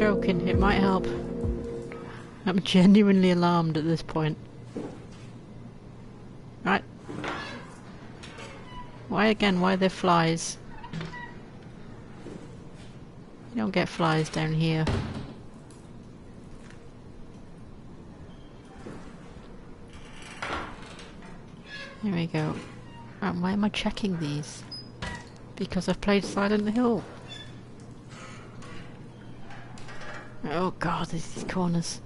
joking, it might help. I'm genuinely alarmed at this point. Right. Why again? Why are there flies? You don't get flies down here. There we go. And why am I checking these? Because I've played Silent Hill. Oh god, these corners.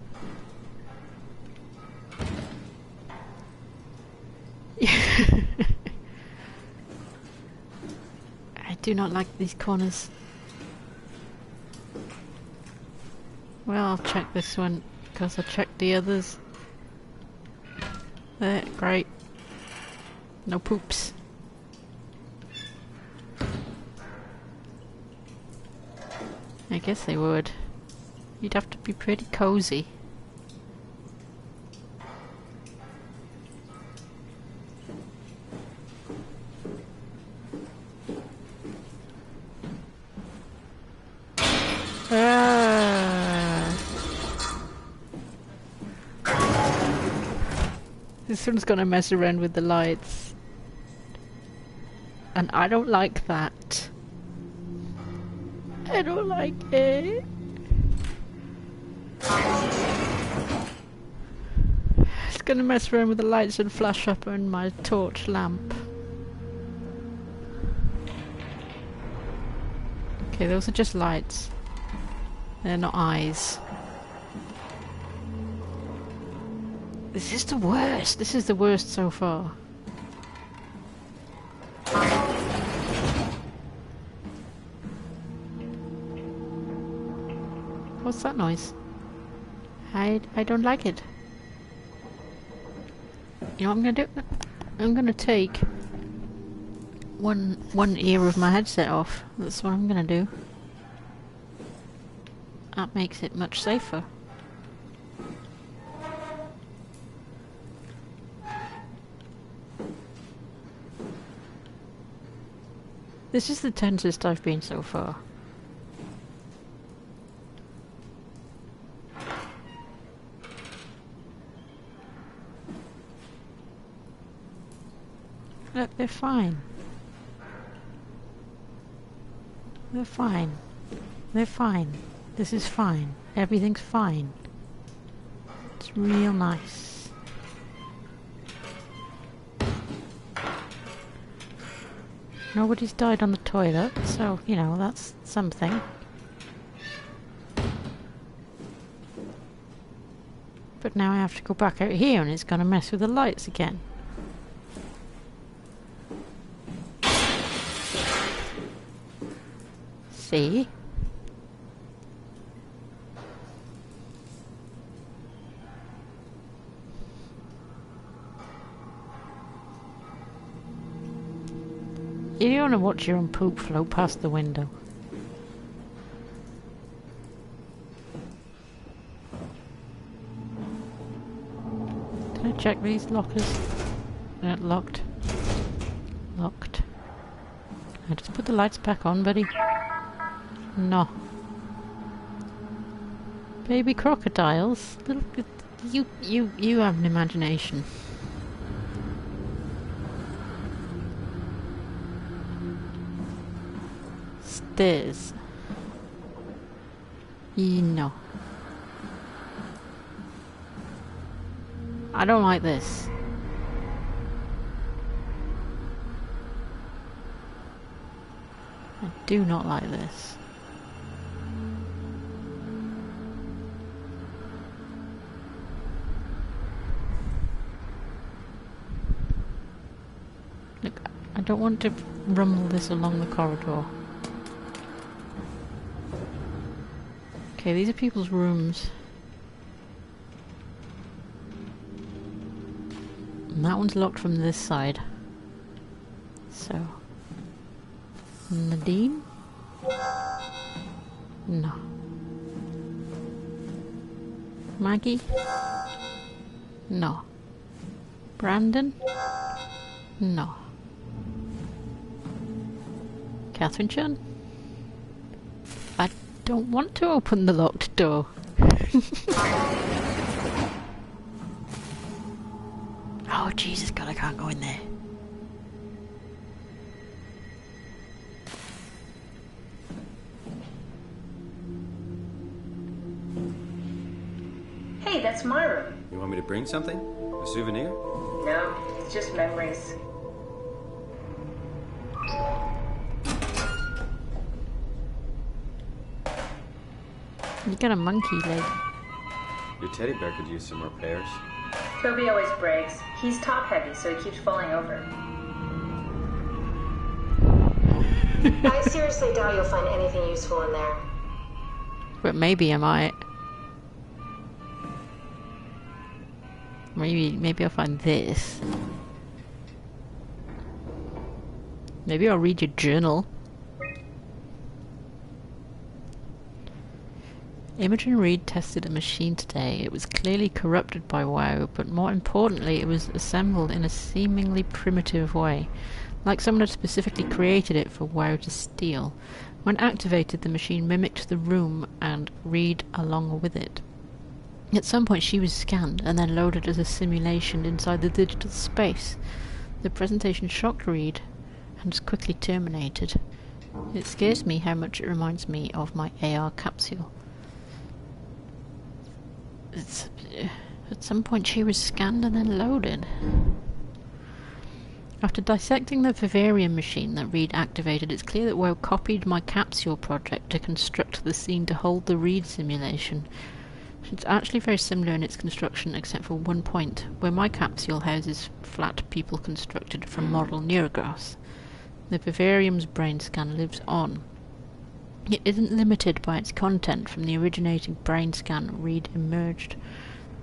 I do not like these corners. Well, I'll check this one, because I checked the others. There, great. No poops. I guess they would. You'd have to be pretty cozy. This one's gonna mess around with the lights. And I don't like that. I don't like it. It's gonna mess around with the lights and flash up on my torch lamp. Okay, those are just lights. They're not eyes. This is the worst. This is the worst so far. What's that noise? I don't like it. You know what I'm gonna do? I'm gonna take one ear of my headset off. That's what I'm gonna do. That makes it much safer. This is the tensest I've been so far. Look, they're fine. They're fine. They're fine. This is fine. Everything's fine. It's real nice. Nobody's died on the toilet, so, you know, that's something. But now I have to go back out here and it's gonna mess with the lights again. See? You don't want to watch your own poop float past the window. Did I check these lockers? Locked. Locked. I just put the lights back on, buddy. No. Baby crocodiles? Little, you have an imagination. Stairs. No. I don't like this. I do not like this. Look, I don't want to rumble this along the corridor. Okay, these are people's rooms. And that one's locked from this side. So... Nadine? No. Maggie? No. Brandon? No. Catherine Chun? don't want to open the locked door. Oh, Jesus God, I can't go in there. Hey, that's my room. You want me to bring something? A souvenir? No, it's just memories. You got a monkey leg. Your teddy bear could use some repairs. Toby always breaks. He's top heavy, so he keeps falling over. I seriously doubt you'll find anything useful in there. But maybe I might. Maybe I'll find this. Maybe I'll read your journal. Imogen Reed tested a machine today. It was clearly corrupted by WoW, but more importantly, it was assembled in a seemingly primitive way, like someone had specifically created it for WoW to steal. When activated, the machine mimicked the room and Reed along with it. At some point she was scanned and then loaded as a simulation inside the digital space. The presentation shocked Reed and was quickly terminated. It scares me how much it reminds me of my AR capsule. At some point she was scanned and then loaded. After dissecting the vivarium machine that Reed activated, it's clear that WoW copied my capsule project to construct the scene to hold the Reed simulation. It's actually very similar in its construction except for one point, where my capsule houses flat people constructed from model neurographs. The vivarium's brain scan lives on. It isn't limited by its content. From the originating brain scan, Reed emerged.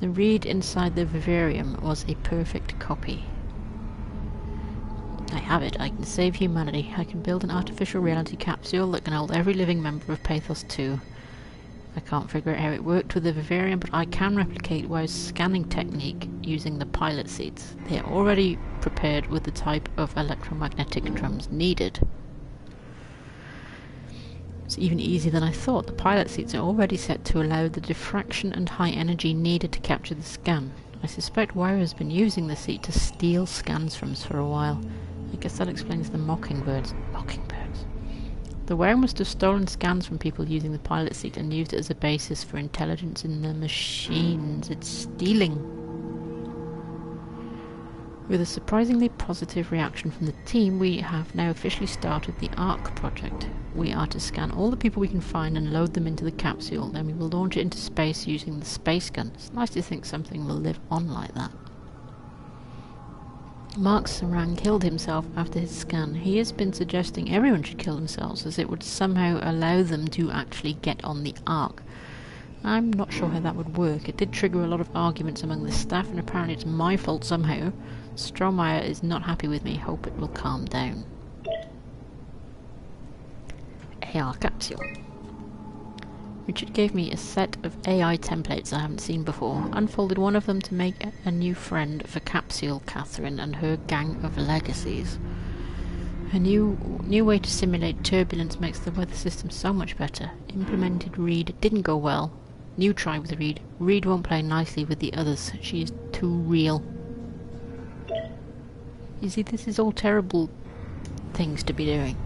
The Reed inside the vivarium was a perfect copy. I have it. I can save humanity. I can build an artificial reality capsule that can hold every living member of Pathos 2. I can't figure out how it worked with the vivarium, but I can replicate WoW's scanning technique using the pilot seats. They are already prepared with the type of electromagnetic drums needed. It's even easier than I thought. The pilot seats are already set to allow the diffraction and high energy needed to capture the scan. I suspect WoW has been using the seat to steal scans from us for a while. I guess that explains the mockingbirds. Mockingbirds. The WoW must have stolen scans from people using the pilot seat and used it as a basis for intelligence in the machines. It's stealing. With a surprisingly positive reaction from the team, we have now officially started the ARC project. We are to scan all the people we can find and load them into the capsule, then we will launch it into space using the space gun. It's nice to think something will live on like that. Mark Sarang killed himself after his scan. He has been suggesting everyone should kill themselves, as it would somehow allow them to actually get on the ARC. I'm not sure how that would work. It did trigger a lot of arguments among the staff, and apparently it's my fault somehow. Strohmeyer is not happy with me. Hope it will calm down. AR capsule. Richard gave me a set of AI templates I haven't seen before. Unfolded one of them to make a new friend for Capsule Catherine and her gang of legacies. A new way to simulate turbulence makes the weather system so much better. Implemented Reed didn't go well. New try with Reed. Reed won't play nicely with the others. She is too real. You see, this is all terrible things to be doing.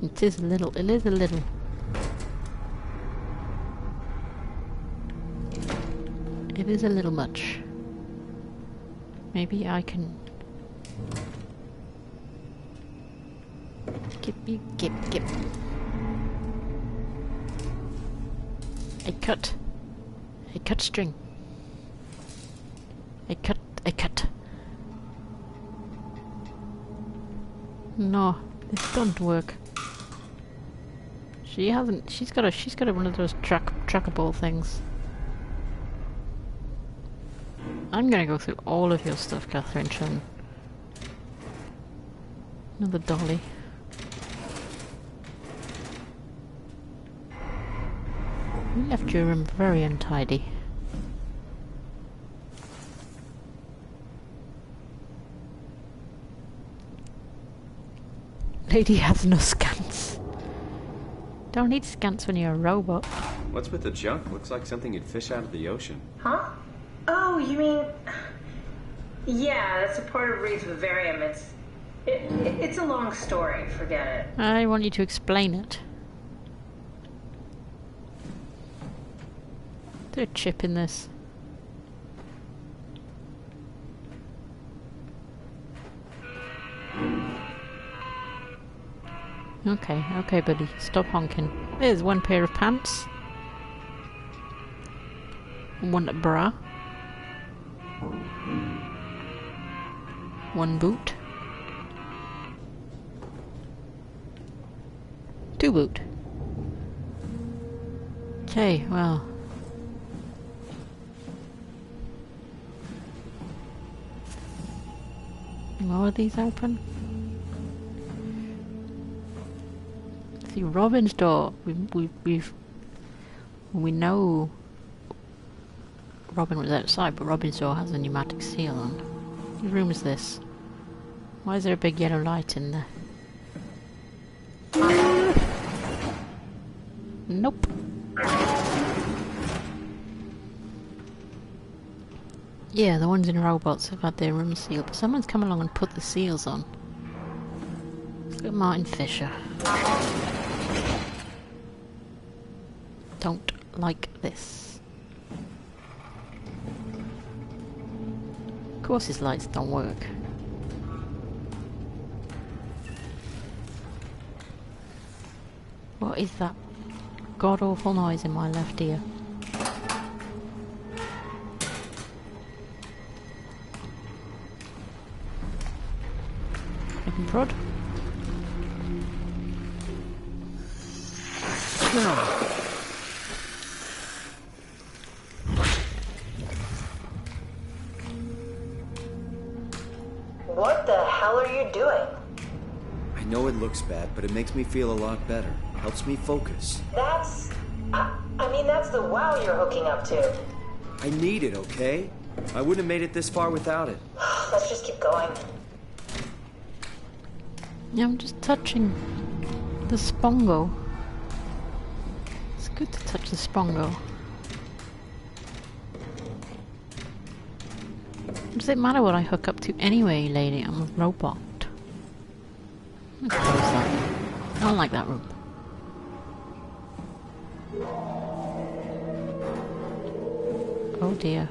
It is a little. It is a little much. Maybe I can... Give. A cut string. A cut. No, this doesn't work. She hasn't. She's got one of those trackable things. I'm gonna go through all of your stuff, Catherine Chung. Another dolly. You left your room very untidy. Lady has no scants. Don't need scants when you're a robot. What's with the junk? Looks like something you'd fish out of the ocean. Huh? Oh, you mean... Yeah, that's a part of Reed's vivarium. It's a long story. Forget it. I want you to explain it. Is there a chip in this? Okay, buddy. Stop honking. There's one pair of pants. One bra. One boot. Two boot. Okay, well. More of these open? See, Robin's door. We know Robin was outside, but Robin's door has a pneumatic seal on. What room is this? Why is there a big yellow light in there? Nope. Yeah, the ones in robots have had their rooms sealed, but someone's come along and put the seals on. Let's look at Martin Fisher. Don't like this. Of course his lights don't work. What is that god-awful noise in my left ear? Looking prod. What the hell are you doing? I know it looks bad, but it makes me feel a lot better. Helps me focus. That's... I mean, that's the wow you're hooking up to. I need it, okay? I wouldn't have made it this far without it. Let's just keep going. Yeah, I'm just touching the spongo. It's good to touch the spongo. Does it matter what I hook up to anyway, lady? I'm a robot. Let's close that. I don't like that room. Oh dear.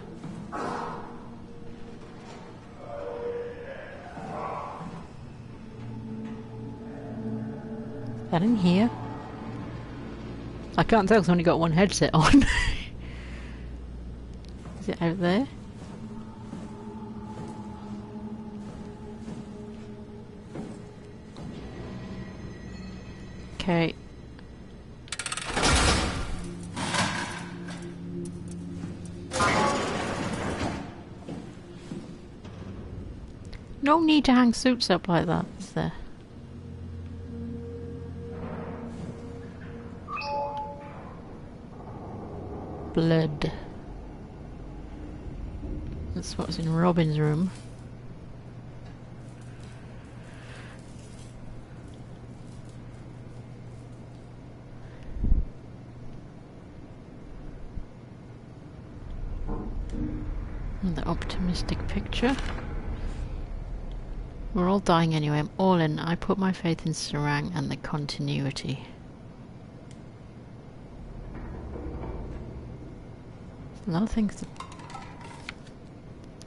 Is that in here? I can't tell because I've only got one headset on. Is it out there? Okay. No need to hang suits up like that, is there? Blood. That's what's in Robin's room. The optimistic picture. We're all dying anyway. I'm all in. I put my faith in Sarang and the continuity. A lot of things to...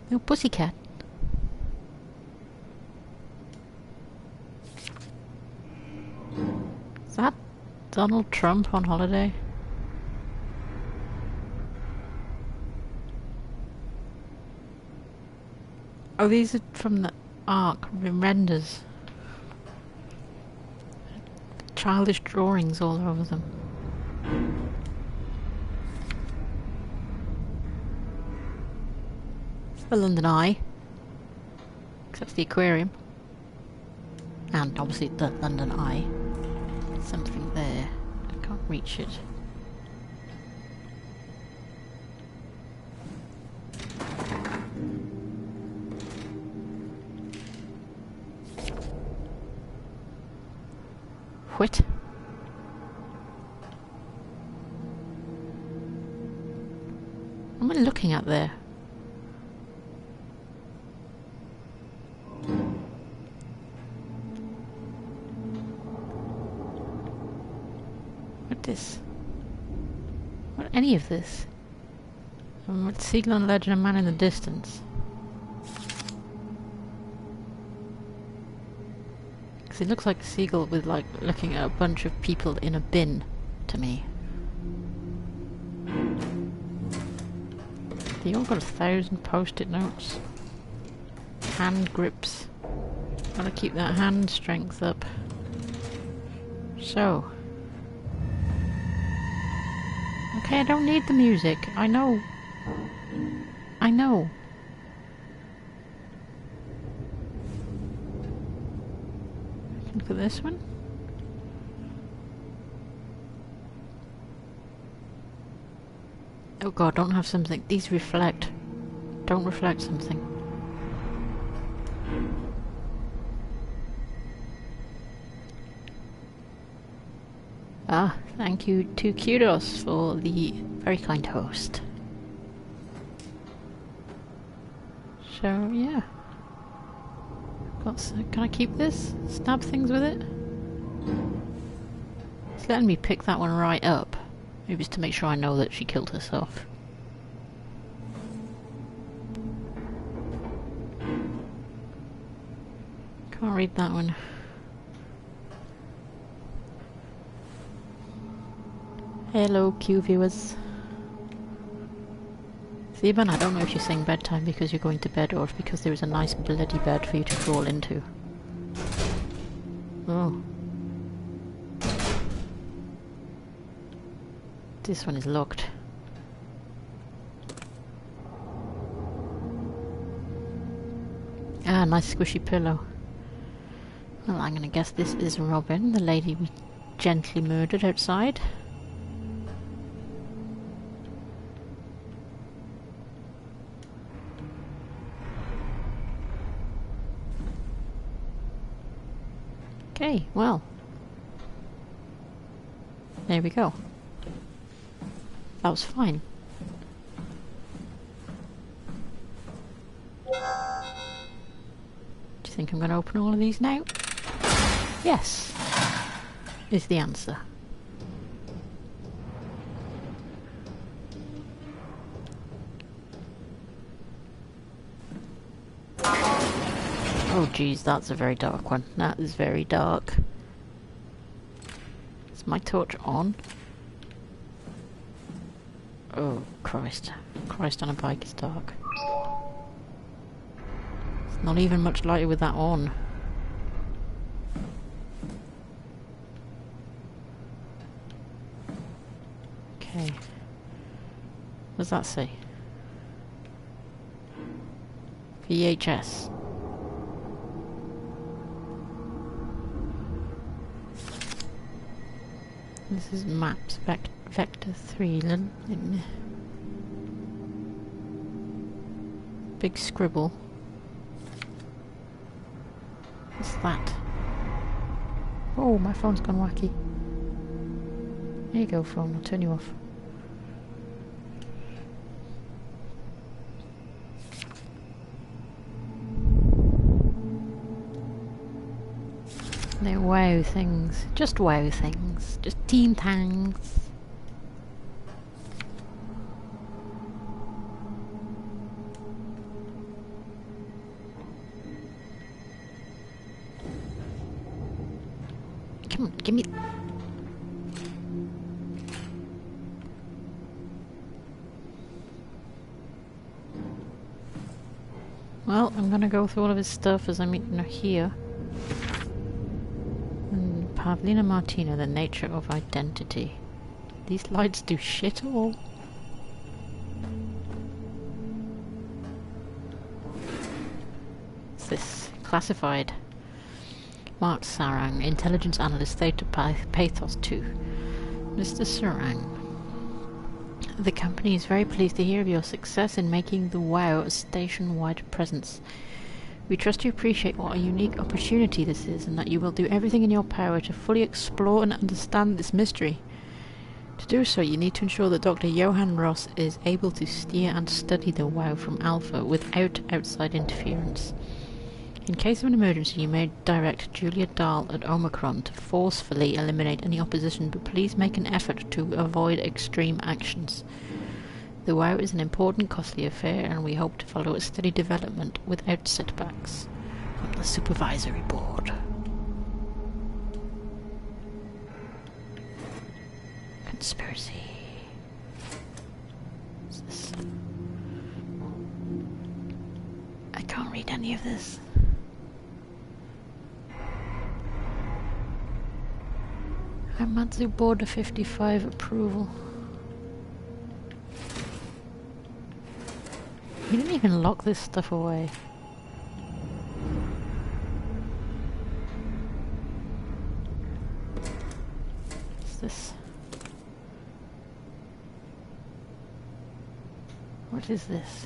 No pussycat. Is that Donald Trump on holiday? Oh, these are from the Ark renders. Childish drawings all over them. The London Eye. Except the aquarium. And obviously the London Eye. Something there. I can't reach it. What? What am I looking at there? What this? What any of this? What seagull on ledge and a man in the distance? Because it looks like a seagull with like looking at a bunch of people in a bin to me. They all got 1,000 post-it notes. Hand grips. Gotta keep that hand strength up. So. Okay, I don't need the music. I know. I know. Look at this one. Oh god, don't have something. These reflect. Don't reflect something. Ah, thank you to Kudos for the very kind host. So, yeah. Can I keep this? Stab things with it? It's letting me pick that one right up. Maybe it's to make sure I know that she killed herself. Can't read that one. Hello, Q viewers. Theban, I don't know if you're saying bedtime because you're going to bed or if because there is a nice bloody bed for you to crawl into. Oh. This one is locked. Ah, nice squishy pillow. Well, I'm gonna guess this is Robin, the lady we gently murdered outside. Okay, well. There we go. That was fine. Do you think I'm going to open all of these now? Yes, is the answer. Oh geez, that's a very dark one. That is very dark. Is my torch on? Oh Christ. Christ on a bike is dark. It's not even much lighter with that on. Okay. What does that say? VHS. This is maps vector 3. Big scribble. What's that? Oh, my phone's gone wacky. There you go, phone. I'll turn you off. No wow things. Just wow things. Just teen tangs. Come on, give me... Well, I'm gonna go through all of his stuff as I'm here. Pavlina Martina, the nature of identity. These lights do shit all. What's this? Classified. Mark Sarang, Intelligence Analyst, Theta Pathos 2. Mr. Sarang, the company is very pleased to hear of your success in making the WoW a station-wide presence. We trust you appreciate what a unique opportunity this is, and that you will do everything in your power to fully explore and understand this mystery. To do so, you need to ensure that Dr. Johan Ross is able to steer and study the WoW from Alpha without outside interference. In case of an emergency, you may direct Julia Dahl at Omicron to forcefully eliminate any opposition, but please make an effort to avoid extreme actions. The WoW is an important, costly affair, and we hope to follow a steady development without setbacks. From the Supervisory Board. Conspiracy. What's this? I can't read any of this. Hamatsu Border 55 approval. He didn't even lock this stuff away. What's this? What is this?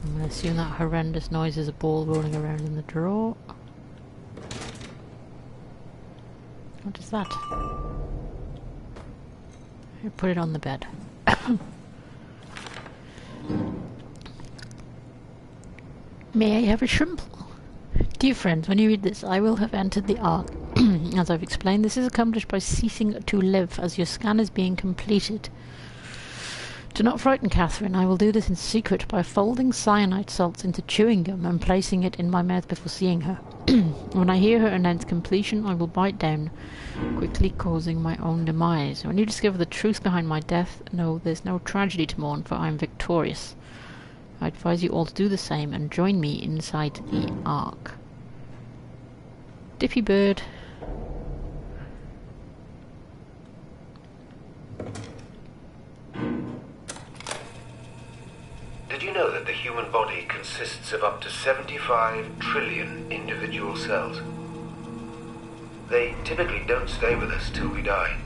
I'm going to assume that horrendous noise is a ball rolling around in the drawer. What is that? I put it on the bed. May I have a shrimp? Dear friends, when you read this, I will have entered the Ark. As I've explained, this is accomplished by ceasing to live as your scan is being completed. Do not frighten Catherine. I will do this in secret by folding cyanide salts into chewing gum and placing it in my mouth before seeing her. When I hear her announce completion, I will bite down, quickly causing my own demise. When you discover the truth behind my death, no, there's no tragedy to mourn, for I am victorious. I advise you all to do the same and join me inside the Ark. Dippy bird. Did you know that the human body consists of up to 75 trillion individual cells? They typically don't stay with us till we die.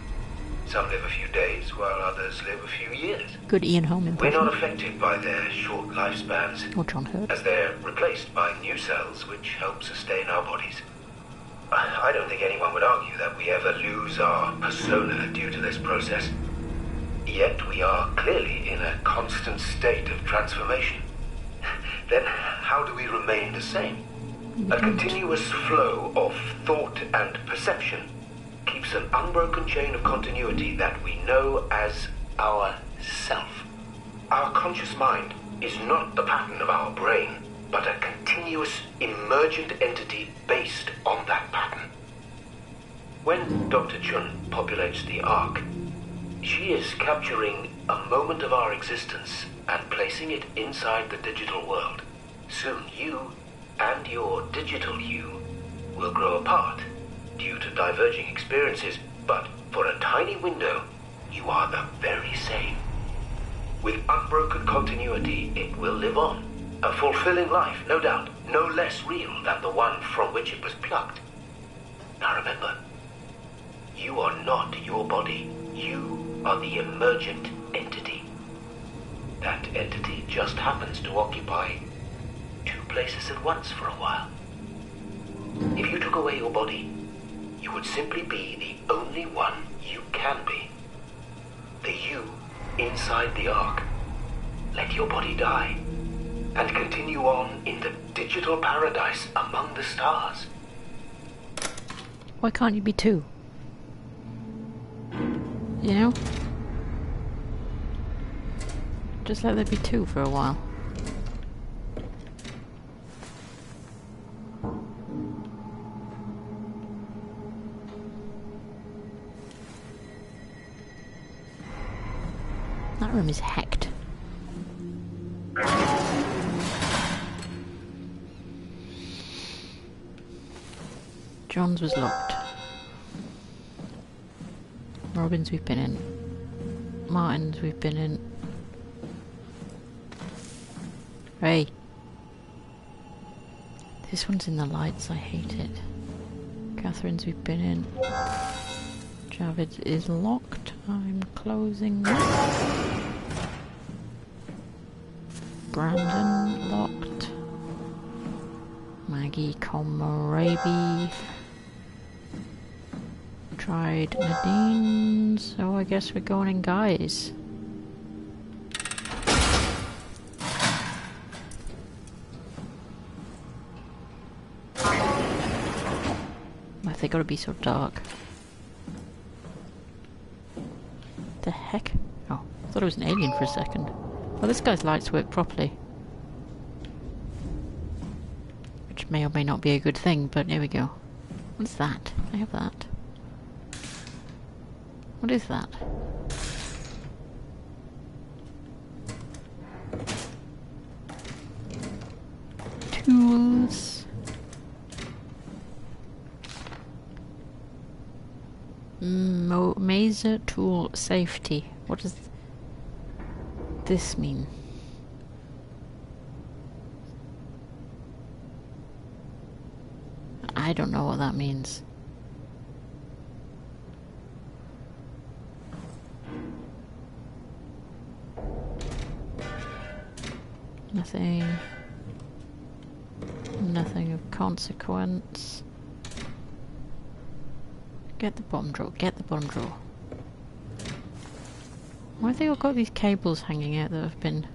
Some live a few days, while others live a few years. Good Ian Holm impression. We're not affected by their short lifespans, Or John Hurt. as they're replaced by new cells which help sustain our bodies. I don't think anyone would argue that we ever lose our persona due to this process. Yet we are clearly in a constant state of transformation. Then how do we remain the same? A continuous flow of thought and perception keeps an unbroken chain of continuity that we know as our self. Our conscious mind is not the pattern of our brain, but a continuous emergent entity based on that pattern. When Dr. Chun populates the Ark, she is capturing a moment of our existence and placing it inside the digital world. Soon you and your digital you will grow apart due to diverging experiences, but for a tiny window, you are the very same. With unbroken continuity, it will live on. A fulfilling life, no doubt, no less real than the one from which it was plucked. Now remember, you are not your body. You are the emergent entity. That entity just happens to occupy two places at once for a while. If you took away your body, you would simply be the only one you can be. The you inside the Ark. Let your body die and continue on in the digital paradise among the stars. Why can't you be two? You know? Just let there be two for a while. That room is hacked. John's was locked. Robin's we've been in. Martins we've been in. Hey. This one's in the lights, I hate it. Catherine's we've been in. Javid's is locked. I'm closing this. Brandon locked. Maggie Komorabi. Tried Nadine, so I guess we're going in guys. Why have they gotta be so dark? The heck? Oh, I thought it was an alien for a second. Well, this guy's lights work properly. Which may or may not be a good thing, but here we go. What's that? I have that. What is that? Tools. Maser tool safety. What does this mean? I don't know what that means. Nothing. Nothing of consequence. Get the bomb drawer, get the bomb drawer. Why have they all got these cables hanging out that have been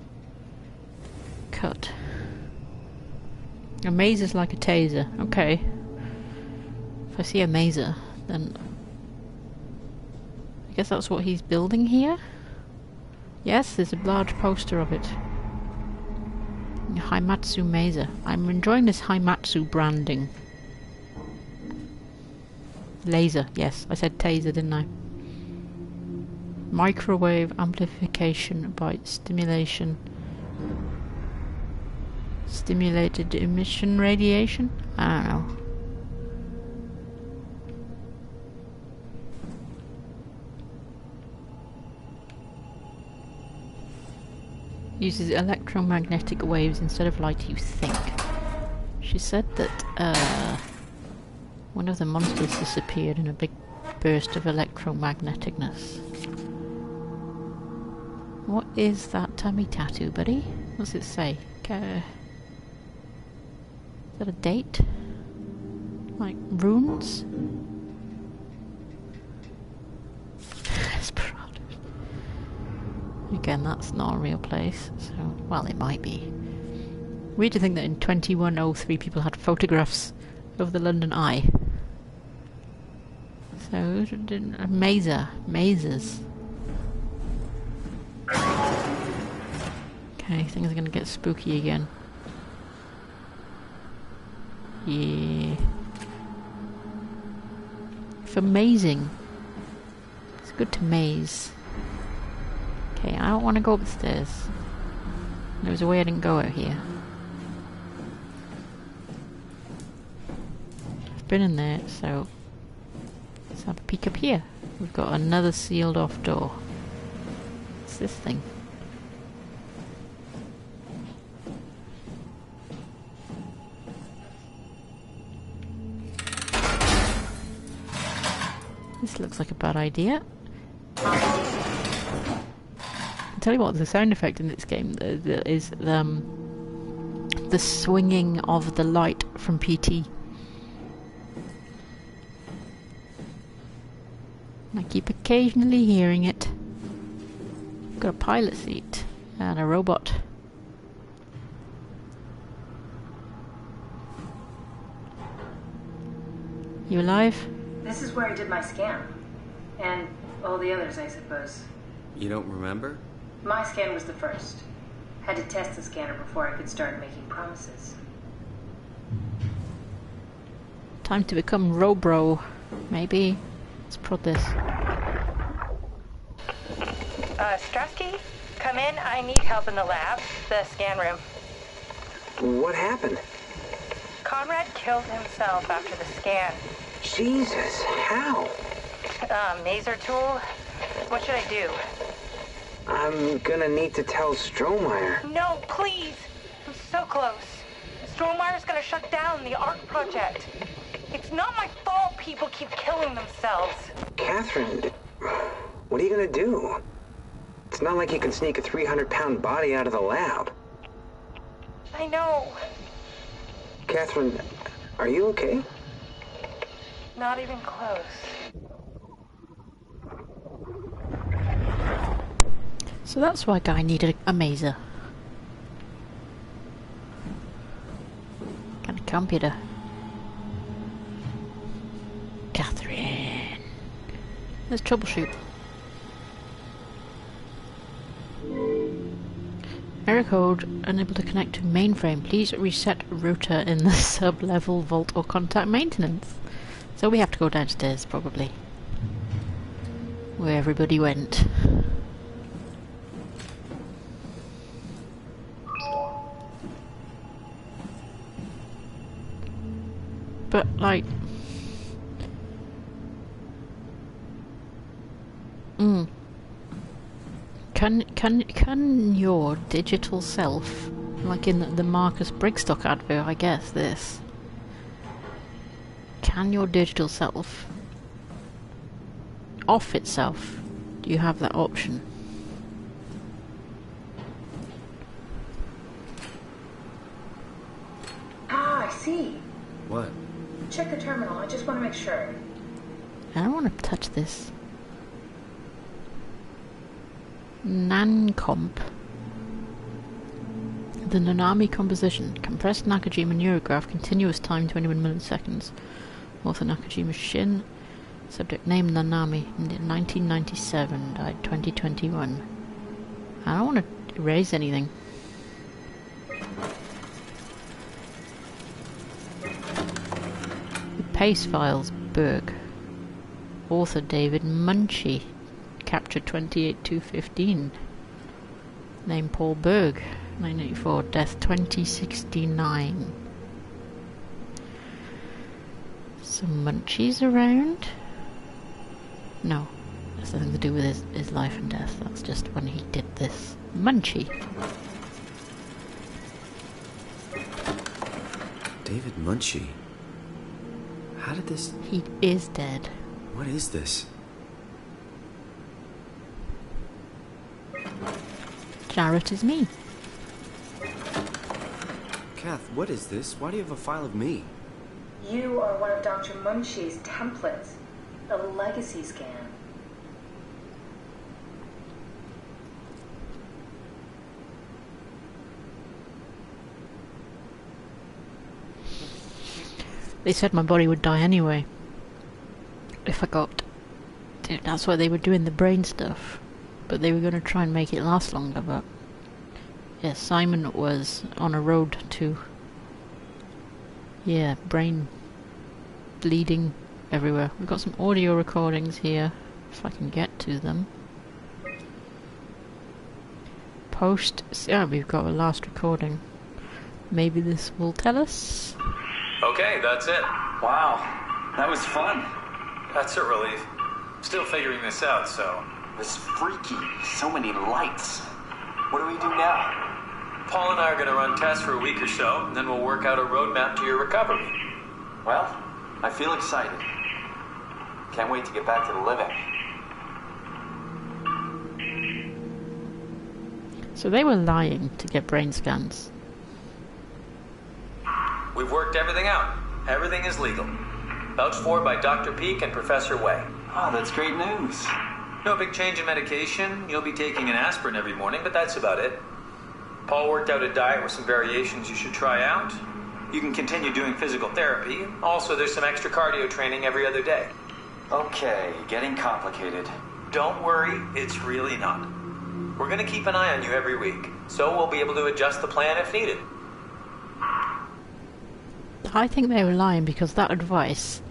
cut? A maser's like a taser. Okay. If I see a maser, then I guess that's what he's building here? Yes, there's a large poster of it. Haimatsu Maser. I'm enjoying this Haimatsu branding. Laser, yes, I said taser, didn't I? Microwave amplification by stimulation. Stimulated emission radiation? I don't know. Uses electromagnetic waves instead of light, you think. She said that one of the monsters disappeared in a big burst of electromagneticness. What is that tummy tattoo, buddy? What's it say? Is that a date? Like runes? Again, that's not a real place, so, well, it might be. Weird to think that in 2103 people had photographs of the London Eye. So, a maser. Masers. Okay, things are going to get spooky again. Yeah. For mazing. It's good to maze. Okay, I don't want to go upstairs. There's a way I didn't go out here. I've been in there, so let's have a peek up here. We've got another sealed off door. What's this thing? This looks like a bad idea. Tell you what, the sound effect in this game is the swinging of the light from PT. I keep occasionally hearing it. Got a pilot seat and a robot. You alive? This is where I did my scan. And all the others, I suppose. You don't remember? My scan was the first. Had to test the scanner before I could start making promises. Time to become Robro. Maybe. Let's prod this. Strasky, come in. I need help in the lab, the scan room. What happened? Conrad killed himself after the scan. Jesus, how? Maser tool? What should I do? I'm gonna need to tell Strohmeyer. No, please. I'm so close. Strohmeyer's gonna shut down the ARC project. It's not my fault people keep killing themselves. Catherine, what are you gonna do? It's not like you can sneak a 300-pound body out of the lab. I know. Catherine, are you okay? Not even close. So that's why Guy needed a mazer. And a computer. Catherine. Let's troubleshoot. Error code unable to connect to mainframe. Please reset router in the sub-level vault or contact maintenance. So we have to go downstairs probably. Where everybody went. But like Can your digital self, like in the Marcus Brigstock advert, I guess this, can your digital self off itself? Do you have that option? Ah, I see. What? Check the terminal. I just want to make sure. I don't want to touch this. Nancomp. The Nanami composition. Compressed Nakajima neurograph. Continuous time 21 milliseconds. Author Nakajima Shin. Subject name Nanami. 1997. Died 2021. I don't want to erase anything. The Pace Files. Berg. Author David Munchie. Capture 28-215. Name Paul Berg. 1984. Death 2069. Some Munchies around? No. That's nothing to do with his life and death. That's just when he did this. Munchie. David Munchie. How did this... He is dead. What is this? Jarrett is me. Kath, what is this? Why do you have a file of me? You are one of Dr. Munchie's templates. A legacy scan. They said my body would die anyway. If I got... Dude, that's why they were doing the brain stuff. But they were going to try and make it last longer, but... Yeah, Simon was on a road to... Yeah, brain bleeding everywhere. We've got some audio recordings here, if I can get to them. Post... Yeah, we've got a last recording. Maybe this will tell us? Okay, that's it. Wow, that was fun. That's a relief. Still figuring this out, so... This freaky. So many lights. What do we do now? Paul and I are going to run tests for a week or so, and then we'll work out a roadmap to your recovery. Well, I feel excited. Can't wait to get back to the living. So they were lying to get brain scans. We've worked everything out. Everything is legal. Vouched for by Dr. Peak and Professor Way. Oh, that's great news. No big change in medication. You'll be taking an aspirin every morning, but that's about it. Paul worked out a diet with some variations you should try out. You can continue doing physical therapy. Also, there's some extra cardio training every other day. Okay, getting complicated. Don't worry, it's really not. We're going to keep an eye on you every week, so we'll be able to adjust the plan if needed. I think they were lying because that advice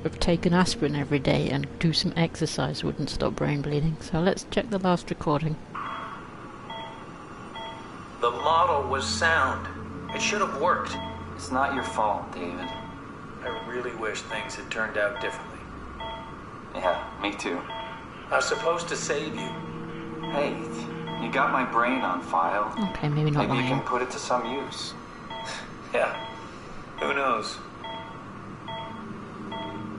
of take an aspirin every day and do some exercise wouldn't stop brain bleeding. So let's check the last recording. The model was sound. It should have worked. It's not your fault, David. I really wish things had turned out differently. Yeah, me too. I was supposed to save you. Hey, you got my brain on file. Okay, maybe not Maybe you lying. can put it to some use. Yeah. Who knows?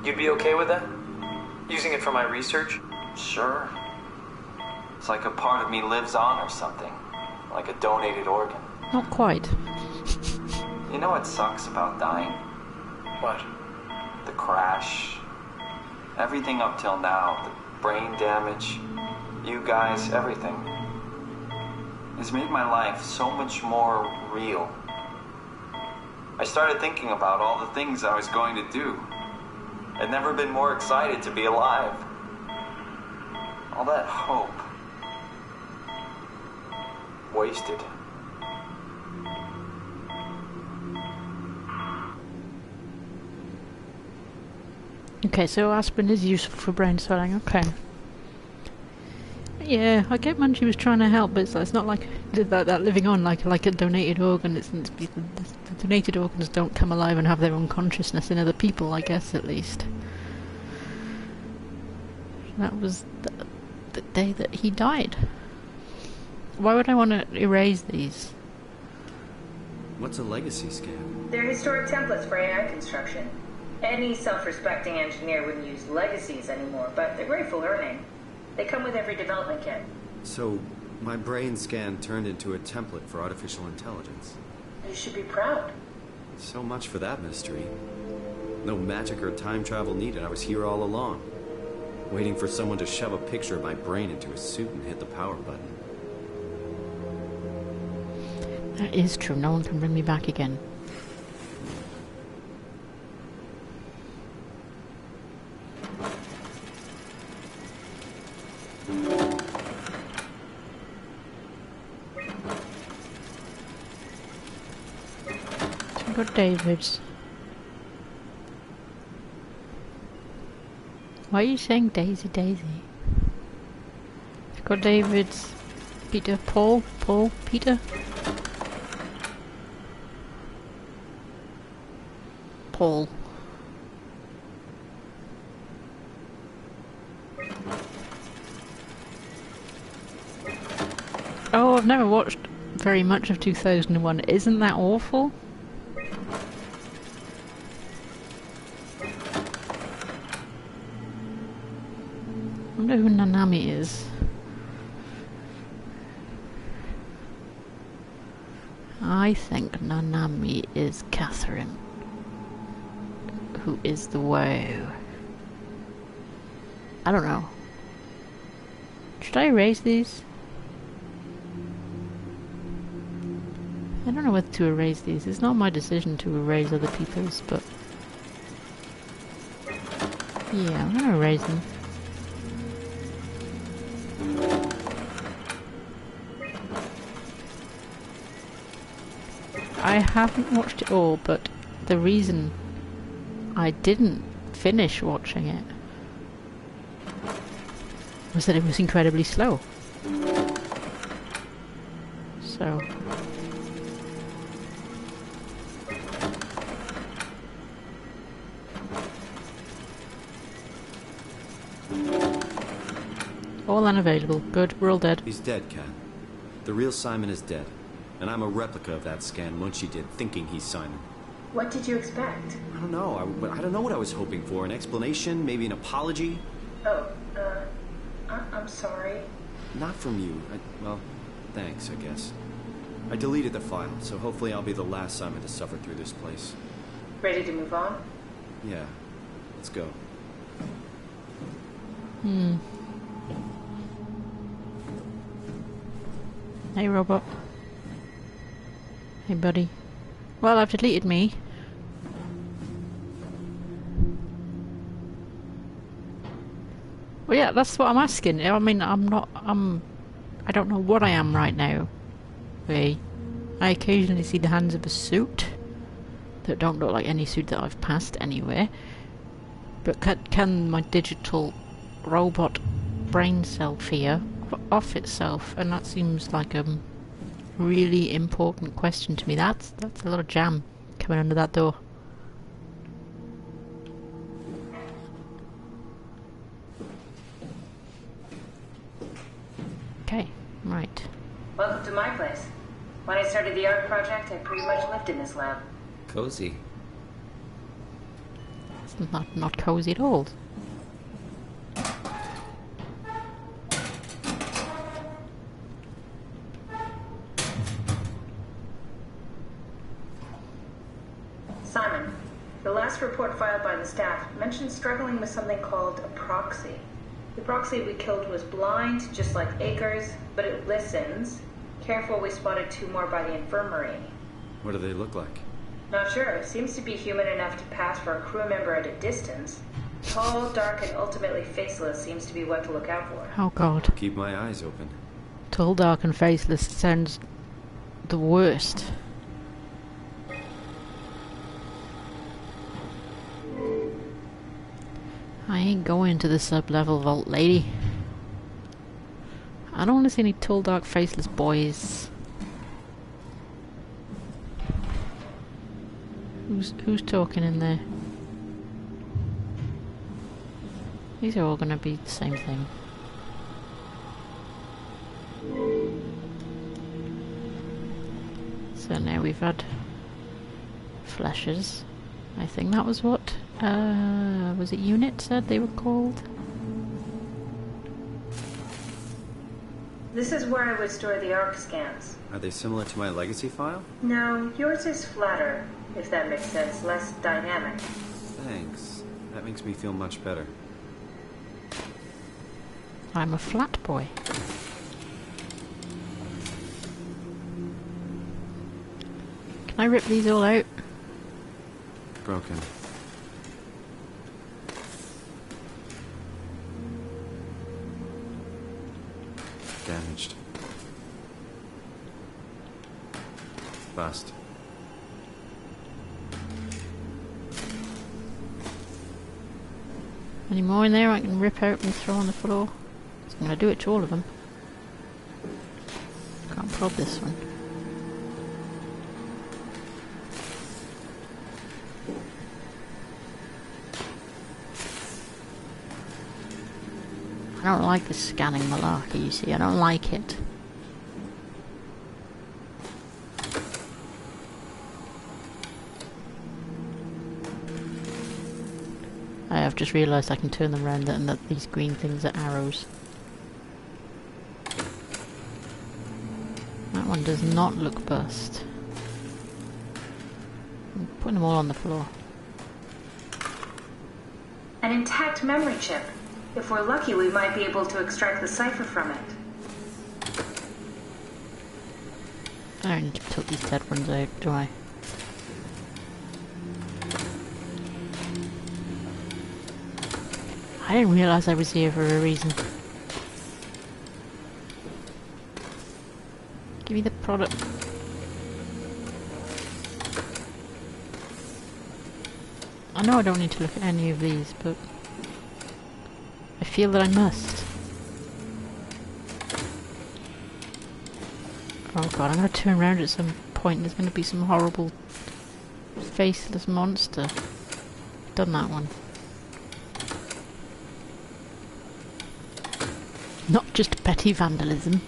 You'd be okay with that? Using it for my research? Sure. It's like a part of me lives on or something. Like a donated organ. Not quite. You know what sucks about dying? What? The crash. Everything up till now. The brain damage. You guys, everything. It's made my life so much more real. I started thinking about all the things I was going to do. I'd never been more excited to be alive. All that hope. Wasted. Okay, so aspirin is useful for brain swelling, okay. Yeah, I get when she was trying to help, but it's not like that living on like a donated organ. The donated organs don't come alive and have their own consciousness in other people, I guess, at least. That was the day that he died. Why would I want to erase these? What's a legacy scan? They're historic templates for AI construction. Any self-respecting engineer wouldn't use legacies anymore, but they're great for learning. They come with every development kit. So, my brain scan turned into a template for artificial intelligence. You should be proud. So much for that mystery. No magic or time travel needed. I was here all along. Waiting for someone to shove a picture of my brain into a suit and hit the power button. That is true. No one can bring me back again. We've got David's. Why are you saying Daisy, Daisy? We've got David's. Peter, Paul, Peter. Paul. Oh, I've never watched very much of 2001. Isn't that awful? I wonder who Nanami is. I think Nanami is Catherine, who is the woe. I don't know. Should I erase these? I don't know whether to erase these. It's not my decision to erase other people's, but... yeah, I'm gonna erase them. I haven't watched it all, but the reason I didn't finish watching it was that it was incredibly slow. So... all unavailable. Good, we're all dead. He's dead, Kat. The real Simon is dead. And I'm a replica of that scan Munchie did, thinking he's Simon. What did you expect? I don't know. I don't know what I was hoping for. An explanation? Maybe an apology? Oh, I'm sorry. Not from you. Well, thanks, I guess. I deleted the file, so hopefully I'll be the last Simon to suffer through this place. Ready to move on? Yeah. Let's go. Hey, robot. Hey, buddy. Well, I've deleted me. Well, yeah, that's what I'm asking. I mean, I don't know what I am right now. Okay. I occasionally see the hands of a suit that don't look like any suit that I've passed anywhere. But can my digital robot brain cell fear off itself? And that seems like a really important question to me. That's a lot of jam coming under that door. Okay, right. Welcome to my place. When I started the art project, I pretty much lived in this lab. Cozy. It's not cozy at all. Simon, the last report filed by the staff mentioned struggling with something called a proxy. The proxy we killed was blind, just like Akers, but it listens. Careful, we spotted 2 more by the infirmary. What do they look like? Not sure. It seems to be human enough to pass for a crew member at a distance. Tall, dark, and ultimately faceless seems to be what to look out for. Oh god. Keep my eyes open. Tall, dark and faceless sounds the worst. I ain't going to the sub-level vault, lady. I don't want to see any tall, dark, faceless boys. Who's talking in there? These are all going to be the same thing. So now we've had flashes. I think that was what was it Unit said they were called? This is where I would store the ARC scans. Are they similar to my legacy file? No, yours is flatter, if that makes sense, less dynamic. Thanks. That makes me feel much better. I'm a flat boy. Can I rip these all out? Broken. Damaged. Bust. Any more in there I can rip out and throw on the floor? I'm going to do it to all of them. Can't prob this one. I don't like the scanning malarkey, you see. I don't like it. I've just realised I can turn them around and that these green things are arrows. That one does not look bust. I'm putting them all on the floor. An intact memory chip. If we're lucky, we might be able to extract the cipher from it. I don't need to put these dead ones out, do I? I didn't realise I was here for a reason. Give me the product. I know I don't need to look at any of these, but I feel that I must. Oh god, I'm going to turn around at some point. There's going to be some horrible faceless monster. Done that one. Not just petty vandalism.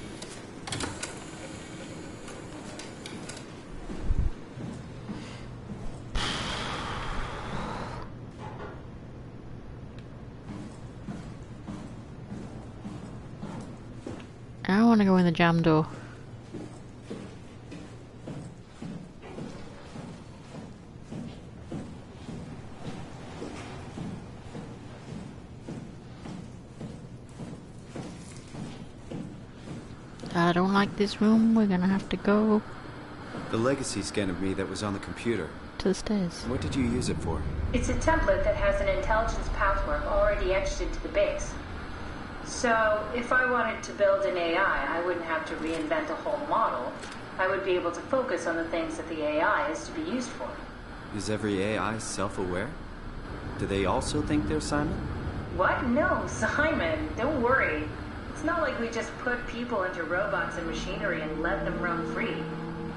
I want to go in the jam door. I don't like this room. We're gonna have to go The legacy scan of me that was on the computer. to the stairs. What did you use it for? It's a template that has an intelligence pathwork already etched into the base. So, if I wanted to build an AI, I wouldn't have to reinvent a whole model. I would be able to focus on the things that the AI is to be used for. Is every AI self-aware? Do they also think they're Simon? What? No, Simon, don't worry. It's not like we just put people into robots and machinery and let them roam free.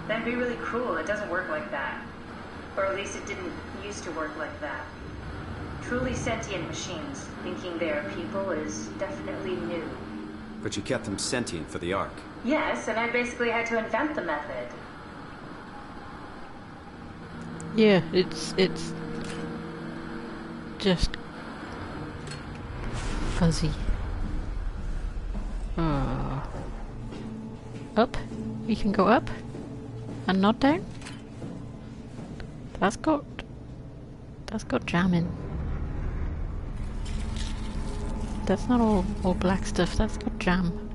That'd be really cruel. It doesn't work like that. Or at least it didn't used to work like that. Truly sentient machines thinking they are people is definitely new. But you kept them sentient for the Ark. Yes, and I basically had to invent the method. Yeah, it's just fuzzy. Up? We can go up? And not down? That's got jamming. That's not all black stuff, that's got jam.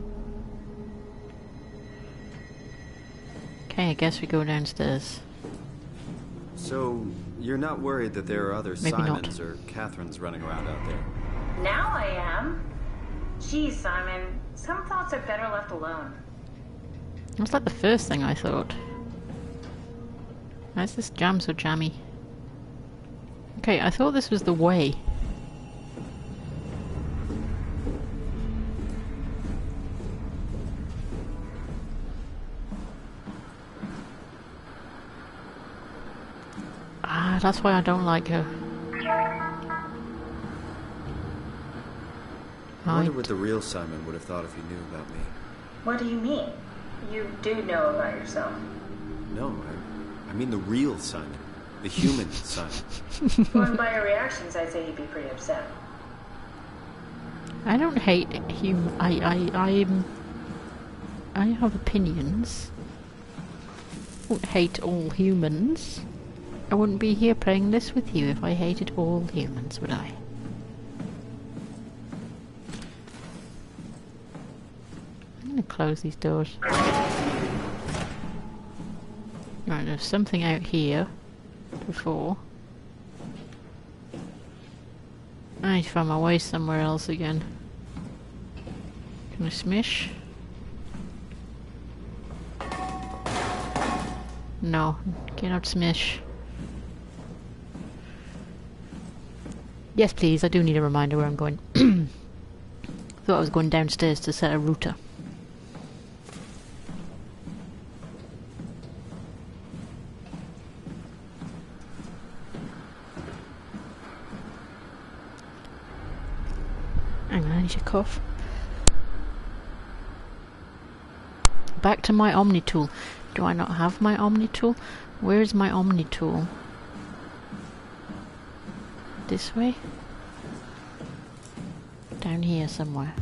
Okay, I guess we go downstairs. So, you're not worried that there are other Maybe Simons not. or Catherines running around out there? Now I am. Geez, Simon, some thoughts are better left alone. Was that the first thing I thought? Why is this jam so jammy? Okay, I thought this was the way. Ah, that's why I don't like her. I wonder what the real Simon would have thought if he knew about me. What do you mean? You do know about yourself. No, I mean the real Simon. The human Simon. Going by your reactions, I'd say he'd be pretty upset. I don't hate I have opinions. I don't hate all humans. I wouldn't be here playing this with you if I hated all humans, would I? I'm gonna close these doors. Right, there's something out here before. I need to find my way somewhere else again. Can I smish? No, cannot smish. Yes, please, I do need a reminder where I'm going. Thought I was going downstairs to set a router. Hang on, I need to cough. Back to my Omni tool. Do I not have my Omni tool? Where is my Omni tool? This way? Down here somewhere.